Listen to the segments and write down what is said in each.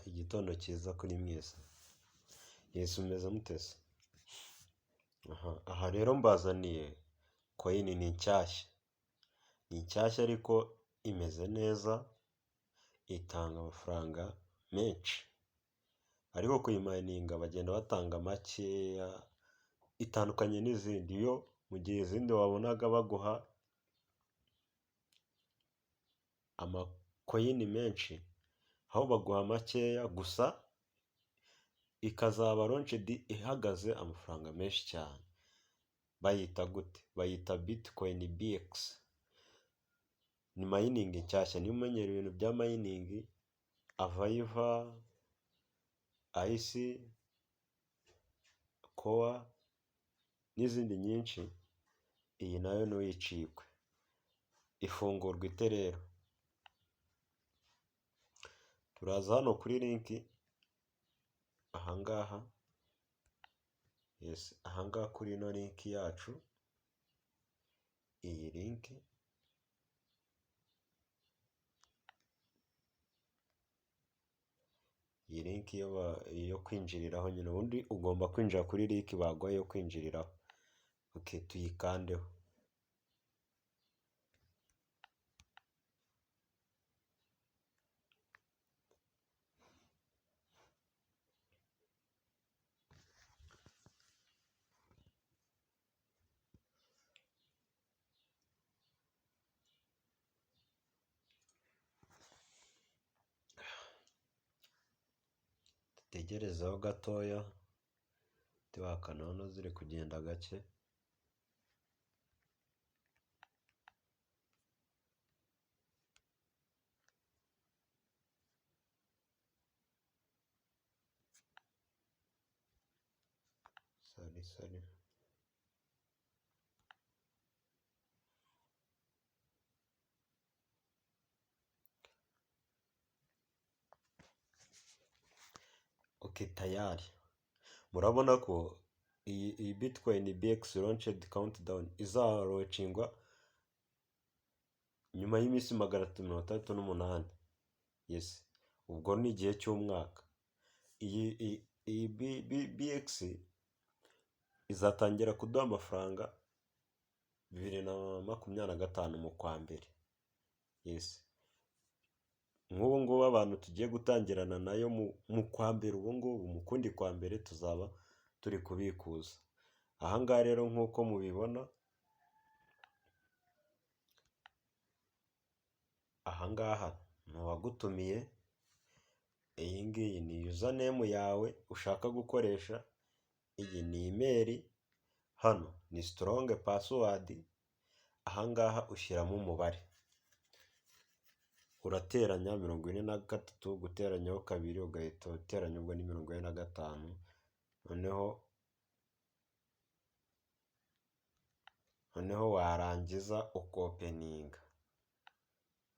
Igitondo cyiza kuri mwese. Yesu umeze mutese. Aha rero mbazaniye coin ni nshyashya. Ni nshyashya ariko imeze neza, itanga amafaranga menshi. Ariko kuyimayininga bagenda batanga makeya, itandukanye n'izindi. Yo mu gihe izindi wabonaga baguha amakoyini menshi, aho baguha makeya gusa, ikazaba launched ihagaze amafaranga menshi cyane. Bayita gute? Bayita Bitcoin BX. Ni mining nshyashya. Niba umenyera ibintu bya mining, Avaiva, ICE, Core n'izindi nyinshi, iyi nayo ntuyicikwe. Ifungurwa ite rero? Turaza hano kuri link ahangaha. Yes, ahangaha kuri ino link yacu. Iyi link yo kwinjiriraho nyine. Ubundi ugomba kwinjira kuri link baguha yo kwinjiriraho. Okay, tuyikandeho. Tegerezaho gatoya. Tibakana hano ziri kugenda gake. Sorry. Okay, tayari. Murabona ko iyi Bitcoin BX launched countdown izarocingwa nyuma y'iminsi 368. Yes. Ubwo ni igihe cy'umwaka. Iyi BX izatangira kuduha amafaranga 2025 mu kwa mbere. Yes. Nk'ubu ngubu abantu tugiye gutangirana nayo mu kwa mbere, ubu ngubu mu kundi kwa mbere tuzaba turi kubikuza. Ahangaha rero nk'uko mubibona, ahangaha ntuwagutumiye. Iyi ngiyi ni username yawe ushaka gukoresha. Iyi ni email. Hano ni strong password. Ahangaha ushyiramo umubare. Urateranya 43 guteranyaho 2 ugahita uteranya ubwo ni 45. Noneho warangiza ukopeninga.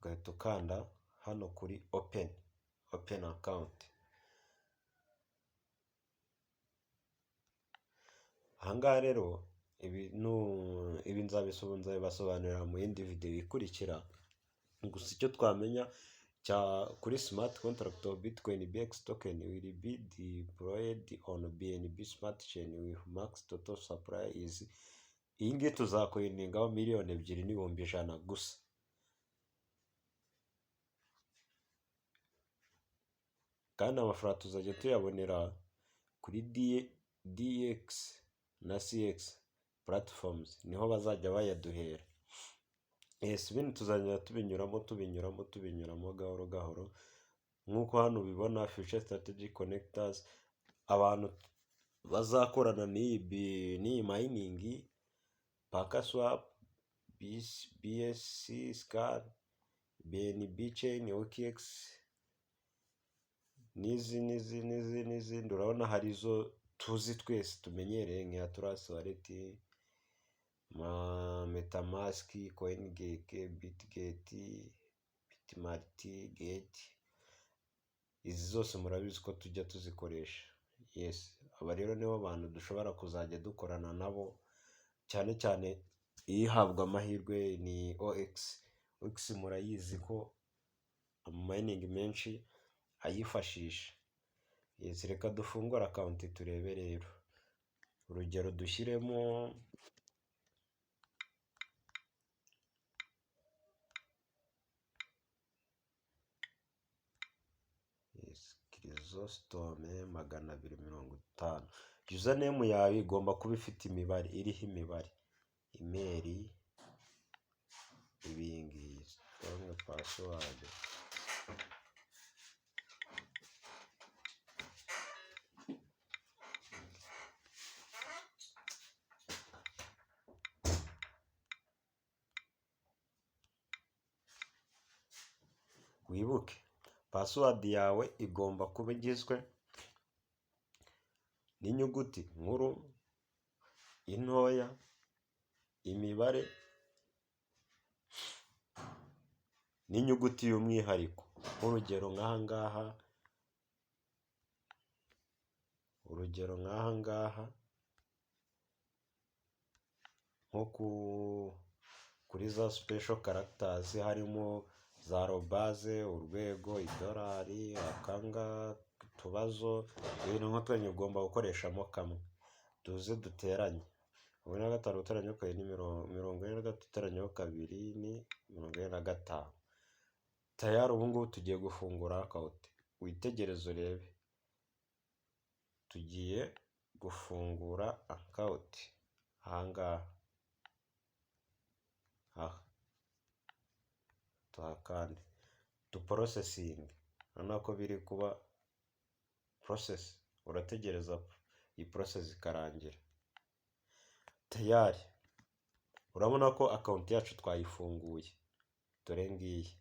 Ugahita ukanda hano kuri open account. Ahangaha rero ibi nzabibasobanurira mu yindi video ikurikira. Gusa icyo twamenya kuri smart contract of Bitcoin BX token will be deployed on BNB smart chain with max total supply is. Iyi ngiyi tuzakoyiningaho 2,100,000 gusa. Kandi amafaranga tuzajya tuyabonera kuri DX na CX platforms, niho bazajya bayaduhera. Yes, ibintu tuzajya tubinyuramo gahoro. Nk'uko hano ubibona future strategy connectors, abantu bazakorana n'iyi mining, PancakeSwap, BSC, Scar, BNB chain, OKX n'izindi. Urabona hari izo tuzi twese tumenyereye nka Trust Wallet, MetaMask, CoinGecko, Bitget, Bitmart, Gate. Izi zose murabizi ko tujya tuzikoresha. Yes, aba rero nibo abantu dushobora kuzajya dukorana nabo. Cyane ihabwa amahirwe ni OX. OX murayizi ko mining menshi ayifashisha. Yes, reka dufungure akawunti turebe rero. Urugero dushyiremo Chrysostome 250. Username yawe igomba kuba ifite imibare, iriho imibare, imeri, ibingiyi, strong password. Wibuke password yawe igomba kuba igizwe n'inyuguti nkuru, intoya, imibare n'inyuguti y'umwihariko. Urugero nk'aha ngaha nko kuri za special characters harimo za robaze, urwego, idolari, akanga, utubazo, ibintu nk'utwenye ugomba gukoreshamo kamwe. Tuze duteranye 45 guteranyaho 2 ni 43 guteranyaho 2 ni 45. Tayari ubu ngubu tugiye gufungura akawunti. Witegereze urebe, tugiye gufungura akawunti ahangaha. Tuhakande processing. Urabona ko biri kuba process, urategereza iyi process ikarangira. Tayari urabona ko akawunti yacu twayifunguye. Dore ngiyi,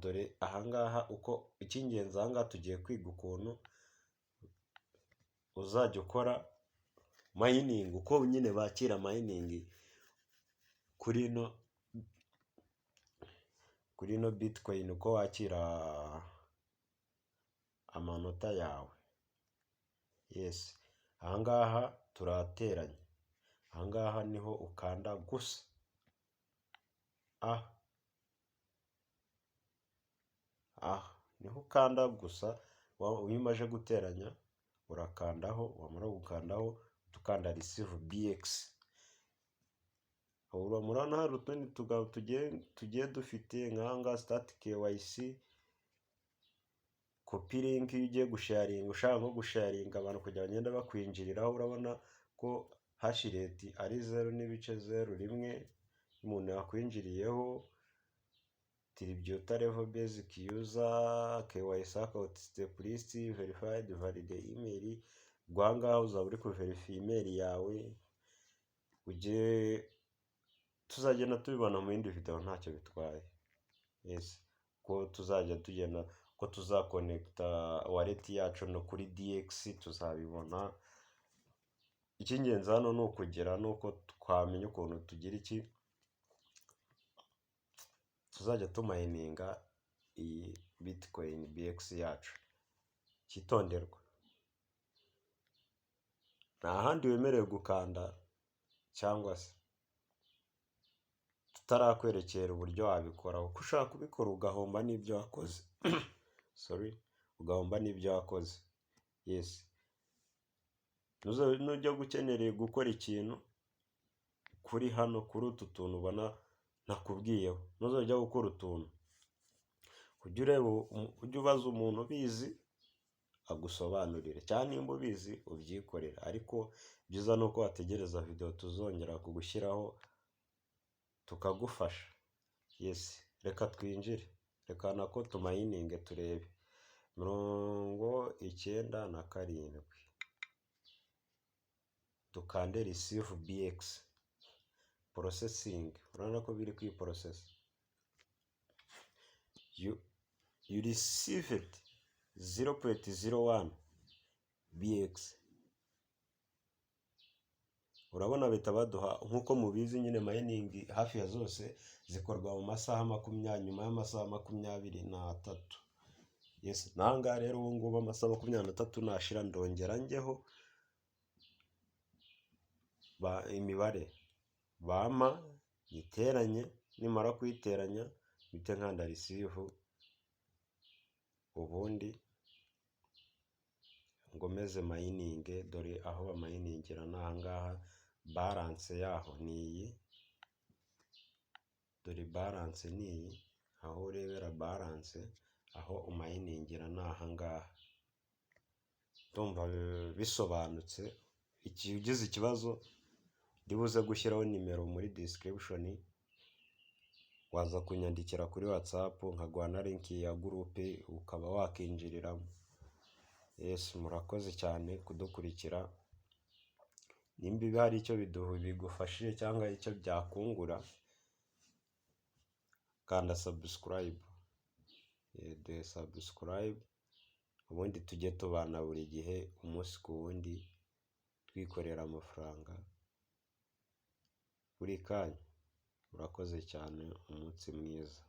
dore ahangaha uko icy'ingenzi ahangaha tugiye kwiga ukuntu uzajya ukora mining, uko nyine bakira mining kuri no Bitcoin, uko wakira amanota yawe. Yes, ahangaha turateranya. Ahangaha niho ukanda gusa. Niho ukanda gusa. Iyo umaze guteranya urakandaho, wamara gukandaho tukanda receive BX. Murabona hari utundi tugabo tugiye dufite nk'ahangaha start KYC, copy link. Iyo ugiye gusharinga, ushaka nko gusharinga abantu kugira bagende bakwinjiriraho, urabona ko hash rate ari 0.01 umuntu yakwinjiriyeho. Tributor level basic user, KYC account step list, verified valid email. Guhangaha uzaba uri kuverify email yawe. Tuzagenda tubibona mu yindi video, ntacyo bitwaye. Yes, ko tuzajya tugenda ko tuzakonekta wallet yacu no kuri DX, tuzabibona. Icy'ingenzi hano ni ukugera nuko twamenya ukuntu tugira tuzajya tumayininga iyi Bitcoin BX yacu. Cyitonderwa, nta handi wemerewe gukanda cyangwa se tutarakwerekera uburyo wabikora. Uko ushaka kubikora ugahomba n'ibyo wakoze. Ugahomba n'ibyo wakoze. Yes, nujya gukenereye gukora ikintu kuri hano, kuri utu tuntu ubona nakubwiyeho, nuzajya gukora utuntu, ujye ubaza umuntu ubizi agusobanurire, cyane nimba ubizi ubyikorera. Ariko byiza nuko wategereza video tuzongera kugushyiraho tukagufasha. Yes, reka twinjire, reka nako tumayininge turebe. 97 dukande receive BX processing. Urabona ko biri kwi process. You received 0.01 BX. Urabona bita baduha, nkuko mubizi nyine mining hafi ya zose zikorwa mu masaha 20, nyuma y'amasaha 23. Yes, nanga rero ubu ngubu amasaha 23 nashira ndongera njyeho imibare bama niteranye. Nimara kuyiteranya bite nkanda receive ubundi ngomeze mayininge. Dore aho bamayiningira ni aha ngaha, balance yaho ni iyi, dore balance ni iyi, aho urebera balance, aho umayiningira ni aha ngaha. Ndumva bisobanutse. Ugize ikibazo ndibuze gushyiraho nimero muri description, waza kunyandikira kuri WhatsApp nkaguha na link ya groupe ukaba wakinjiriramo. Yes, murakoze cyane kudukurikira. Nimba ibi hari icyo bigufashije cyangwa icyo byakungura, kanda subscribe. De subscribe, ubundi tujye tubana buri gihe, umunsi ku wundi, twikorera amafaranga buri kanya. Murakoze cyane, umunsi mwiza.